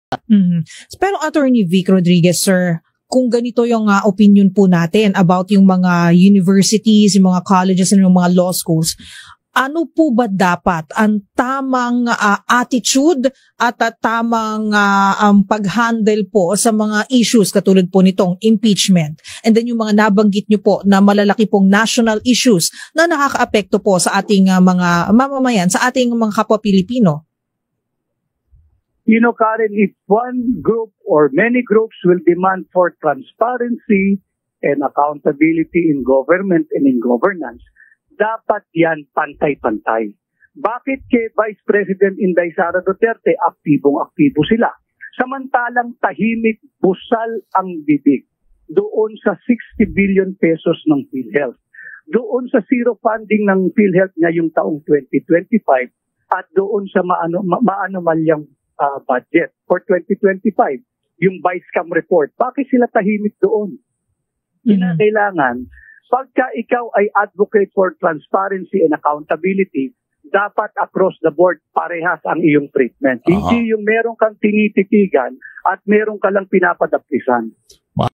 Mhm. Pero Attorney Vic Rodriguez, sir, kung ganito yung opinion po natin about yung mga universities, yung mga colleges, and yung mga law schools, ano po ba dapat ang tamang attitude at tamang pag-handle po sa mga issues katulad po nitong impeachment? And then yung mga nabanggit nyo po na malalaki pong national issues na nakakaapekto po sa ating mga mamamayan, sa ating mga kapwa Pilipino? You know, Karen, if one group or many groups will demand for transparency and accountability in government and in governance, dapat yan pantay-pantay. Bakit kay Vice President Inday Sara Duterte, aktibong-aktibo sila? Samantalang tahimik, busal ang bibig doon sa 60 billion pesos ng PhilHealth. Doon sa zero funding ng PhilHealth ngayong taong 2025 at doon sa maanomalyang budget for 2025, yung Vice-Cam report. Bakit sila tahimik doon? Kinakailangan, pagka ikaw ay advocate for transparency and accountability, dapat across the board parehas ang iyong treatment. Hindi yung meron kang tinititigan at meron ka lang pinapadaptisan.